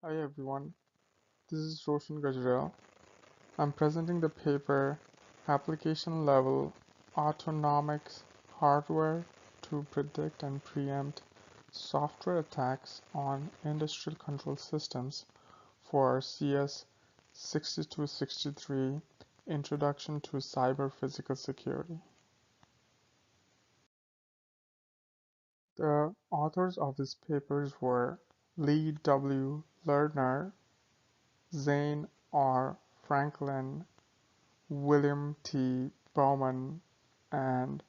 Hi everyone, this is Roshan Gajral. I'm presenting the paper Application Level Autonomic Hardware to Predict and Preempt Software Attacks on Industrial Control Systems for CS 6263 Introduction to Cyber Physical Security. The authors of these papers were Lee W. Lerner, Zane R. Franklin, William T. Bowman, and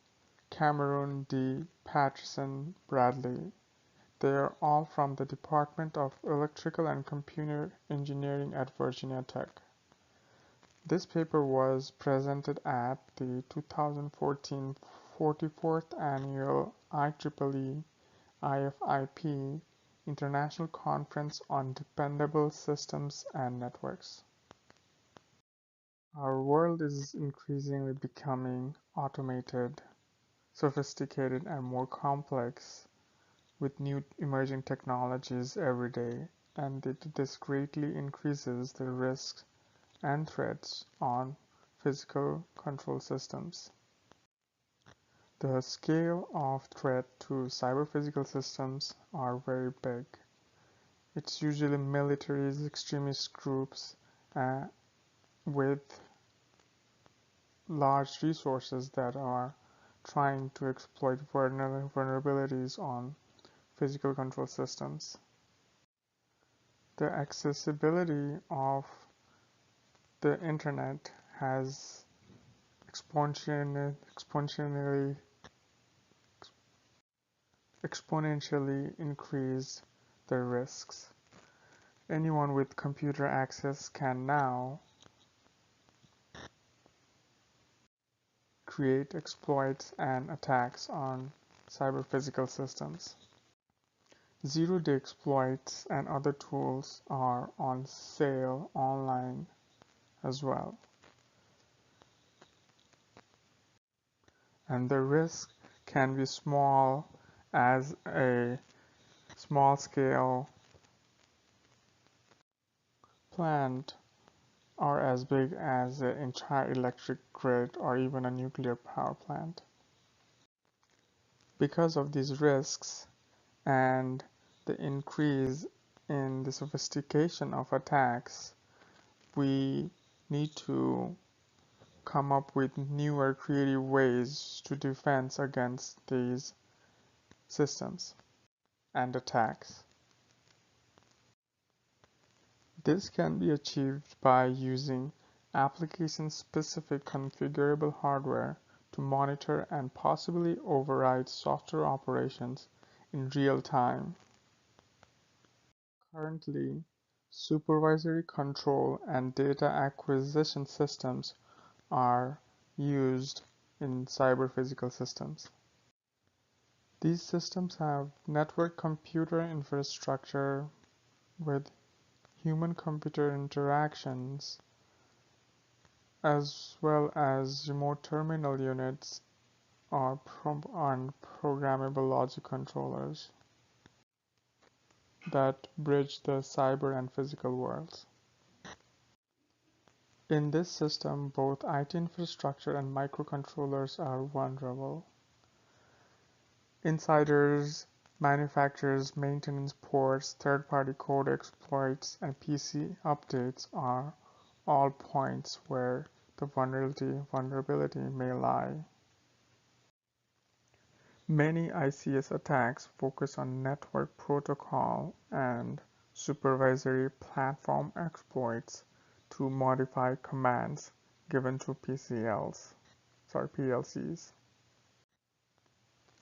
Cameron D. Patterson Bradley. They are all from the Department of Electrical and Computer Engineering at Virginia Tech. This paper was presented at the 2014 44th Annual IEEE IFIP International Conference on Dependable Systems and Networks. Our world is increasingly becoming automated, sophisticated, and more complex with new emerging technologies every day, and this greatly increases the risks and threats on physical control systems. The scale of threat to cyber-physical systems are very big. It's usually militaries, extremist groups with large resources that are trying to exploit vulnerabilities on physical control systems. The accessibility of the internet has exponentially increased the risks. Anyone with computer access can now create exploits and attacks on cyber-physical systems. Zero-day exploits and other tools are on sale online as well. And the risk can be small as a small-scale plant or as big as an entire electric grid or even a nuclear power plant. Because of these risks and the increase in the sophistication of attacks, we need to come up with newer creative ways to defend against these systems and attacks. This can be achieved by using application-specific configurable hardware to monitor and possibly override software operations in real time. Currently, supervisory control and data acquisition systems are used in cyber-physical systems. These systems have network computer infrastructure with human-computer interactions as well as remote terminal units or programmable logic controllers that bridge the cyber and physical worlds. In this system, both IT infrastructure and microcontrollers are vulnerable. Insiders, manufacturers, maintenance ports, third-party code exploits, and PC updates are all points where the vulnerability may lie. Many ICS attacks focus on network protocol and supervisory platform exploits to modify commands given to PLCs.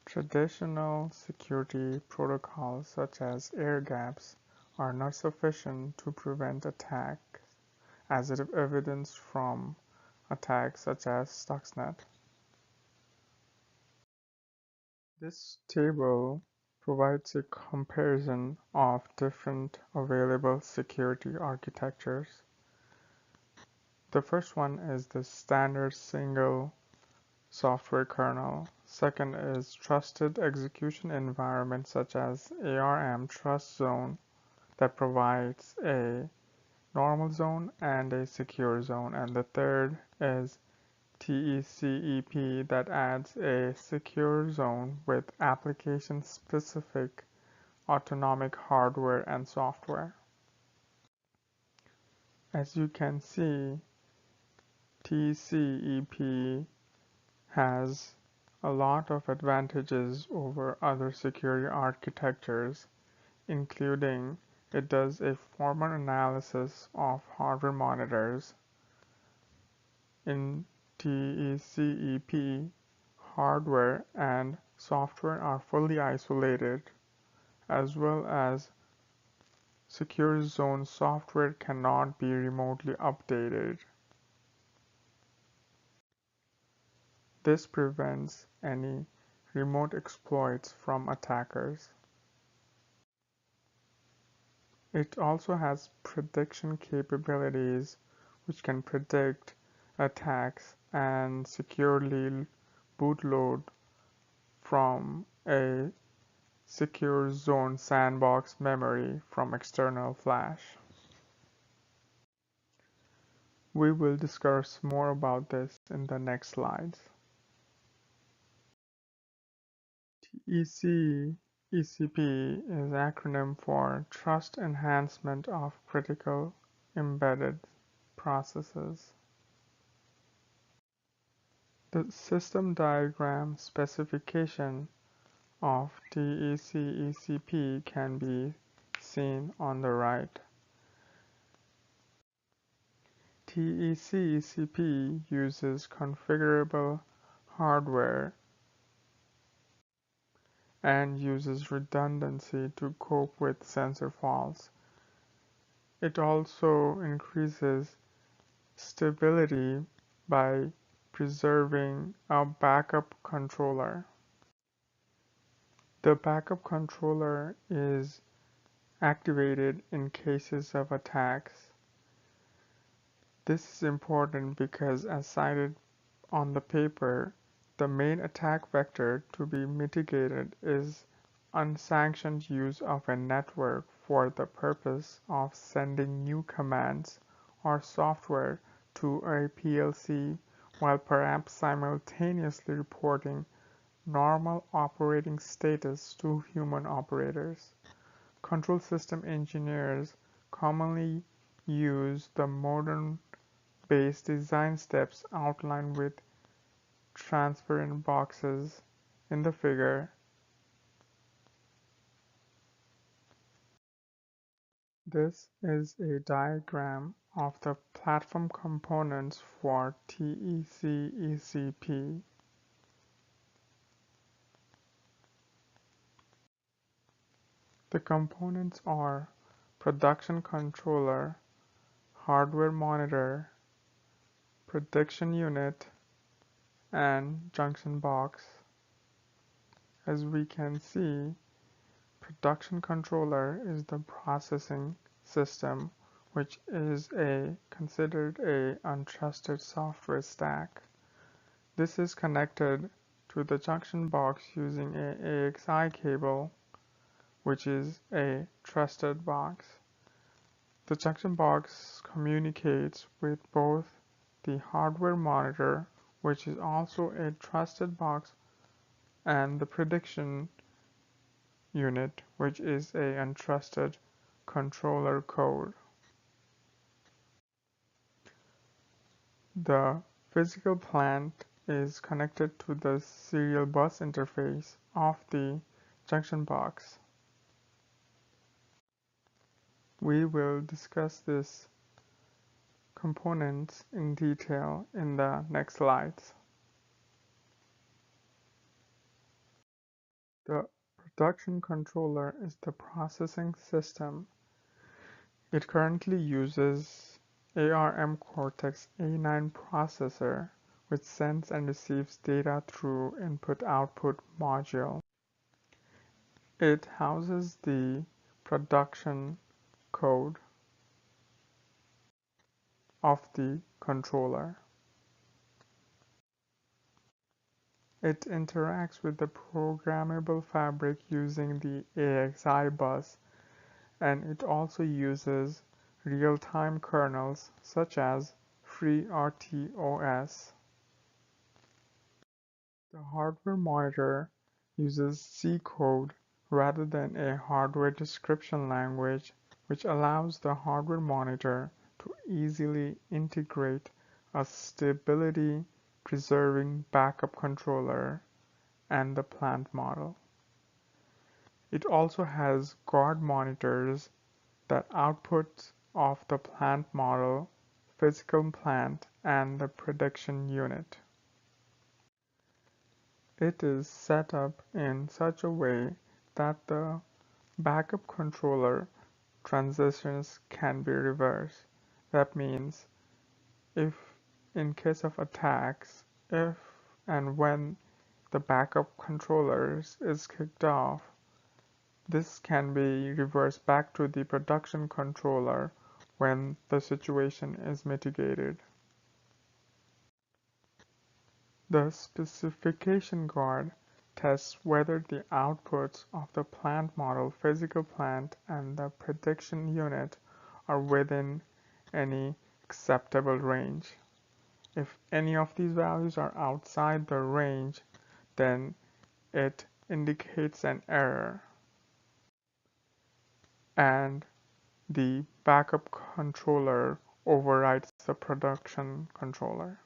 Traditional security protocols such as air gaps are not sufficient to prevent attacks, as evidenced from attacks such as Stuxnet. This table provides a comparison of different available security architectures. The first one is the standard single software kernel. Second is trusted execution environment such as ARM, Trust Zone, that provides a normal zone and a secure zone, and the third is TECEP that adds a secure zone with application-specific autonomic hardware and software. As you can see, TCEP has a lot of advantages over other security architectures, including it does a formal analysis of hardware monitors. In TCEP, hardware and software are fully isolated, as well as secure zone software cannot be remotely updated. This prevents any remote exploits from attackers. It also has prediction capabilities which can predict attacks and securely bootload from a secure zone sandbox memory from external flash. We will discuss more about this in the next slides. TECEP is acronym for Trust Enhancement of Critical Embedded Processes. The system diagram specification of TECEP can be seen on the right. TECEP uses configurable hardware and uses redundancy to cope with sensor faults. It also increases stability by preserving a backup controller. The backup controller is activated in cases of attacks. This is important because, as cited on the paper, the main attack vector to be mitigated is unsanctioned use of a network for the purpose of sending new commands or software to a PLC while perhaps simultaneously reporting normal operating status to human operators. Control system engineers commonly use the modern based design steps outlined with transparent boxes in the figure. This is a diagram of the platform components for TECEP. The components are production controller, hardware monitor, prediction unit, and junction box. As we can see, production controller is the processing system, which is considered a untrusted software stack. This is connected to the junction box using a AXI cable, which is a trusted box. The junction box communicates with both the hardware monitor, which is also a trusted box, and the prediction unit, which is a untrusted controller code. The physical plant is connected to the serial bus interface of the junction box. We will discuss this components in detail in the next slides. The production controller is the processing system. It currently uses ARM Cortex-A9 processor, which sends and receives data through input-output module. It houses the production code of the controller. It interacts with the programmable fabric using the AXI bus and it also uses real-time kernels such as FreeRTOS. The hardware monitor uses C code rather than a hardware description language, which allows the hardware monitor to easily integrate a stability-preserving backup controller and the plant model. It also has guard monitors that outputs of the plant model, physical plant, and the prediction unit. It is set up in such a way that the backup controller transitions can be reversed. That means if in case of attacks, if and when the backup controller is kicked off, this can be reversed back to the production controller when the situation is mitigated. The specification guard tests whether the outputs of the plant model, physical plant, and the prediction unit are within any acceptable range. If any of these values are outside the range, then it indicates an error, and the backup controller overrides the production controller.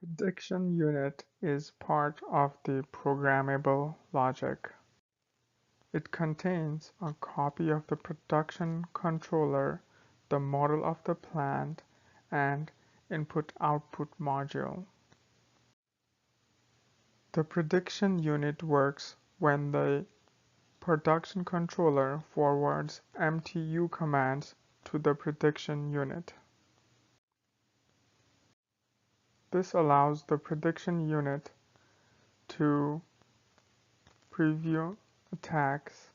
Prediction unit is part of the programmable logic. It contains a copy of the production controller, the model of the plant, and input-output module. The prediction unit works when the production controller forwards MTU commands to the prediction unit. This allows the prediction unit to preview attacks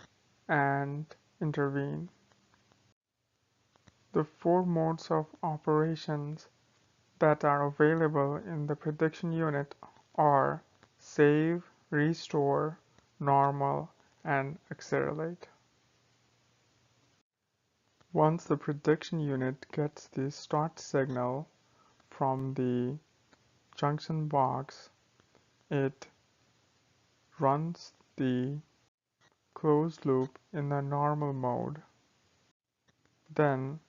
and intervene. The 4 modes of operations that are available in the prediction unit are save, restore, normal, and accelerate. Once the prediction unit gets the start signal from the junction box, it runs the closed loop in the normal mode. Then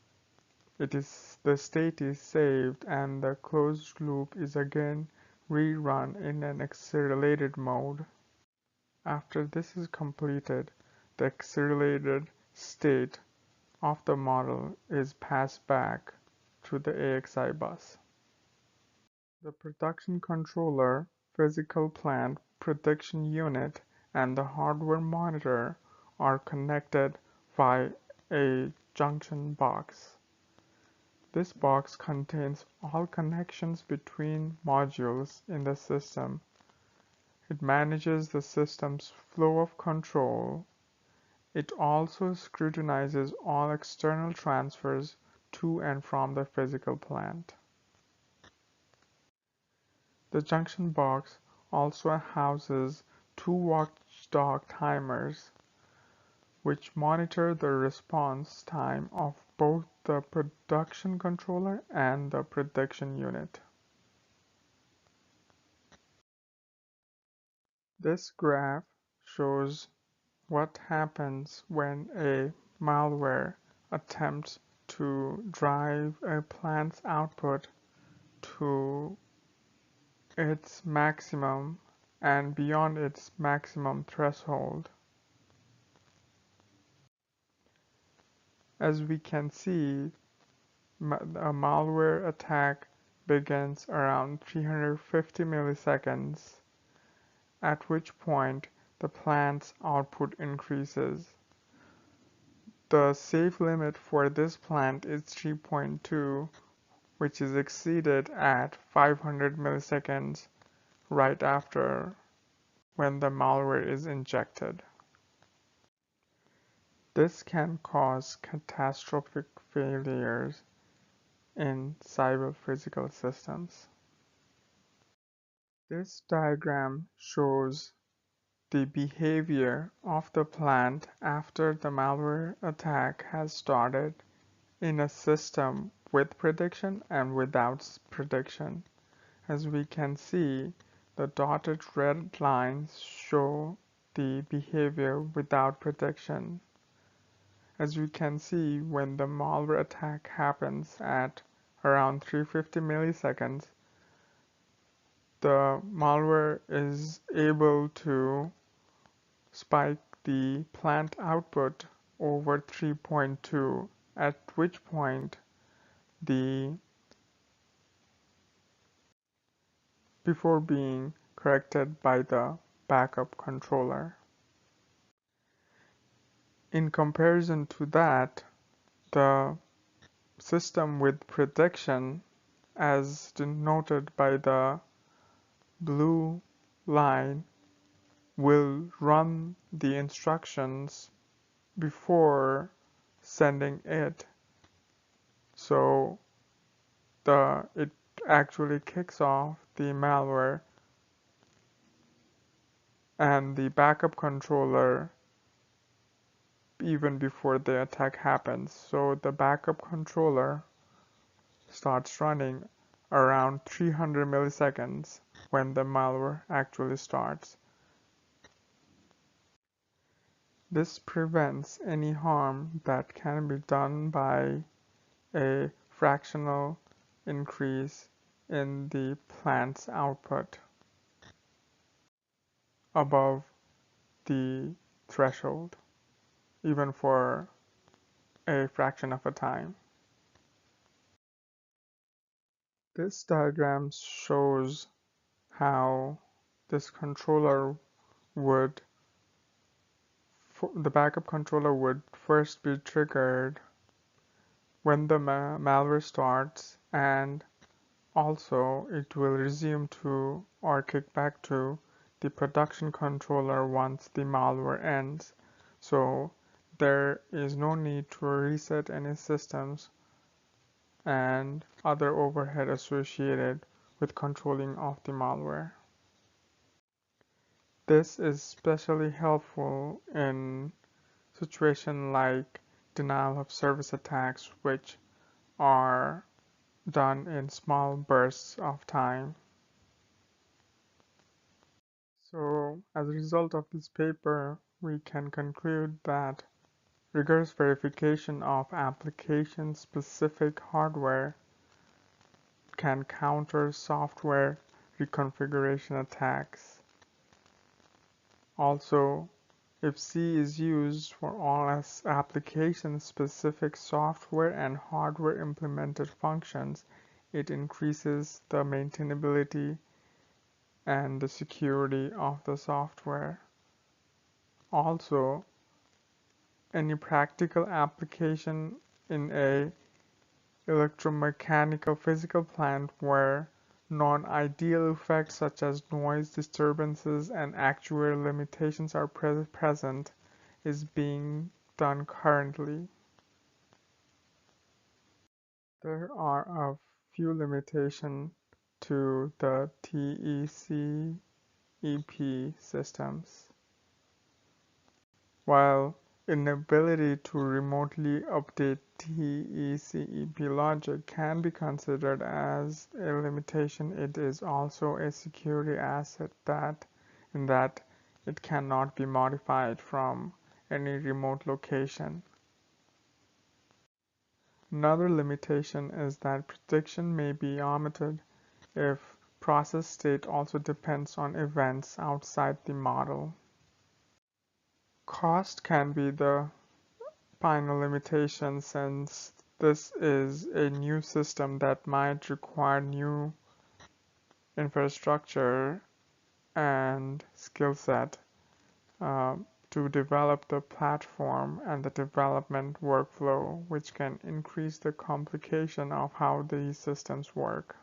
the state is saved and the closed loop is again rerun in an accelerated mode. After this is completed, the accelerated state of the model is passed back to the AXI bus. The production controller, physical plant, prediction unit, and the hardware monitor are connected via a junction box. This box contains all connections between modules in the system. It manages the system's flow of control. It also scrutinizes all external transfers to and from the physical plant. The junction box also houses 2 watchdog timers, which monitor the response time of both the production controller and the prediction unit. This graph shows what happens when a malware attempts to drive a plant's output to its maximum and beyond its maximum threshold. As we can see, a malware attack begins around 350 milliseconds, at which point the plant's output increases. The safe limit for this plant is 3.2, which is exceeded at 500 milliseconds right after when the malware is injected. This can cause catastrophic failures in cyber-physical systems. This diagram shows the behavior of the plant after the malware attack has started in a system with prediction and without prediction. As we can see, the dotted red lines show the behavior without prediction. As we can see, when the malware attack happens at around 350 milliseconds, the malware is able to spike the plant output over 3.2, at which point before being corrected by the backup controller. In comparison to that, the system with prediction, as denoted by the blue line, will run the instructions before sending it. So it actually kicks off the malware, and the backup controller even before the attack happens. So the backup controller starts running around 300 milliseconds when the malware actually starts. This prevents any harm that can be done by a fractional increase in the plant's output above the threshold, even for a fraction of a time. This diagram shows how this controller would, the backup controller would first be triggered when the malware starts, and also it will resume to or kick back to the production controller once the malware ends. So there is no need to reset any systems and other overhead associated with controlling of the malware. This is especially helpful in situations like denial of service attacks, which are done in small bursts of time. So, as a result of this paper, we can conclude that rigorous verification of application-specific hardware can counter software reconfiguration attacks. Also, if C is used for all application-specific software and hardware implemented functions, it increases the maintainability and the security of the software. Also, any practical application in a electromechanical physical plant where non-ideal effects such as noise, disturbances, and actuarial limitations are present is being done currently. There are a few limitations to the TEC-EP systems. While inability to remotely update TEC-EP logic can be considered as a limitation, it is also a security asset in that it cannot be modified from any remote location. Another limitation is that prediction may be omitted if process state also depends on events outside the model. Cost can be the final limitation since this is a new system that might require new infrastructure and skill set to develop the platform and the development workflow, which can increase the complication of how these systems work.